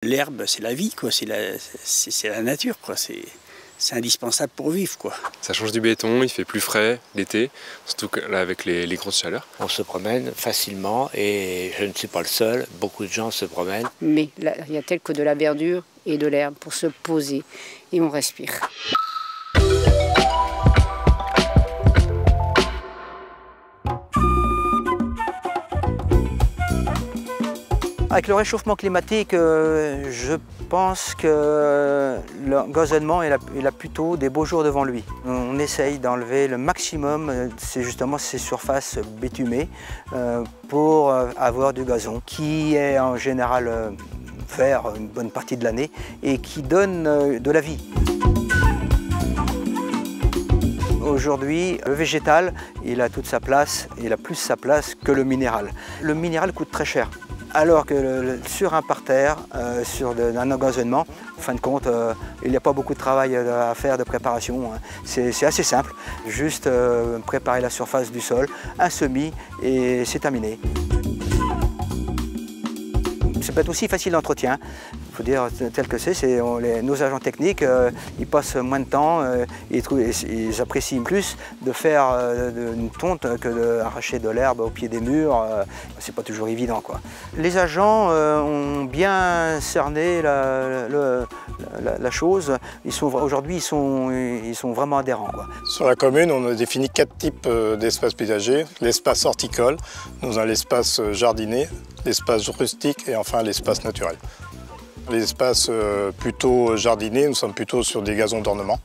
L'herbe, c'est la vie, quoi. C'est la nature, quoi. C'est indispensable pour vivre, quoi. Ça change du béton, il fait plus frais l'été, surtout là avec les grosses chaleurs. On se promène facilement et je ne suis pas le seul, beaucoup de gens se promènent. Mais là, il y a tel que de la verdure et de l'herbe pour se poser et on respire. Avec le réchauffement climatique, je pense que le gazonnement il a plutôt des beaux jours devant lui. On essaye d'enlever le maximum, c'est justement ces surfaces bitumées pour avoir du gazon qui est en général vert une bonne partie de l'année et qui donne de la vie. Aujourd'hui, le végétal, il a toute sa place, il a plus sa place que le minéral. Le minéral coûte très cher. Alors que sur un parterre, sur un engazonnement, en fin de compte, il n'y a pas beaucoup de travail à faire de préparation. C'est assez simple, juste préparer la surface du sol, un semis et c'est terminé. Ça peut être aussi facile d'entretien. Il faut dire tel que c'est, nos agents techniques, ils passent moins de temps, ils apprécient plus de faire une tonte que d'arracher de l'herbe au pied des murs. C'est pas toujours évident, quoi. Les agents ont bien cerné la chose. Aujourd'hui, ils sont vraiment adhérents, quoi. Sur la commune, on a défini 4 types d'espaces paysagers. L'espace horticole, nous avons l'espace jardinier, l'espace rustique et enfin l'espace naturel. L'espace plutôt jardinier, nous sommes plutôt sur des gazons d'ornement.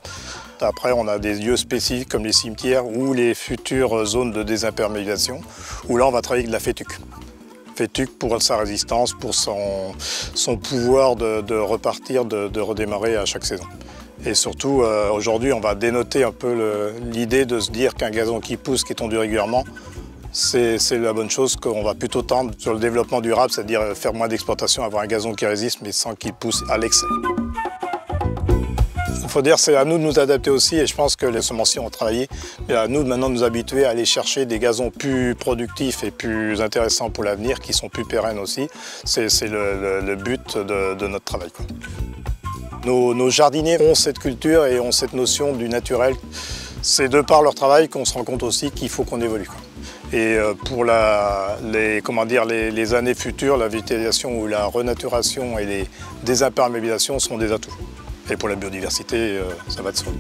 Après, on a des lieux spécifiques comme les cimetières ou les futures zones de désimperméabilisation, où là, on va travailler avec de la fétuque. Fétuque pour sa résistance, pour son pouvoir de repartir, de redémarrer à chaque saison. Et surtout, aujourd'hui, on va dénoter un peu l'idée de se dire qu'un gazon qui pousse, qui est tondu régulièrement, c'est la bonne chose, qu'on va plutôt tendre sur le développement durable, c'est-à-dire faire moins d'exploitation, avoir un gazon qui résiste, mais sans qu'il pousse à l'excès. Il faut dire que c'est à nous de nous adapter aussi, et je pense que les semenciers ont travaillé, mais à nous maintenant de nous habituer à aller chercher des gazons plus productifs et plus intéressants pour l'avenir, qui sont plus pérennes aussi. C'est le but de notre travail, quoi. Nos jardiniers ont cette culture et ont cette notion du naturel. C'est de par leur travail qu'on se rend compte aussi qu'il faut qu'on évolue, quoi. Et pour les années futures, la végétalisation ou la renaturation et les désimperméabilisations sont des atouts. Et pour la biodiversité, ça va de soi.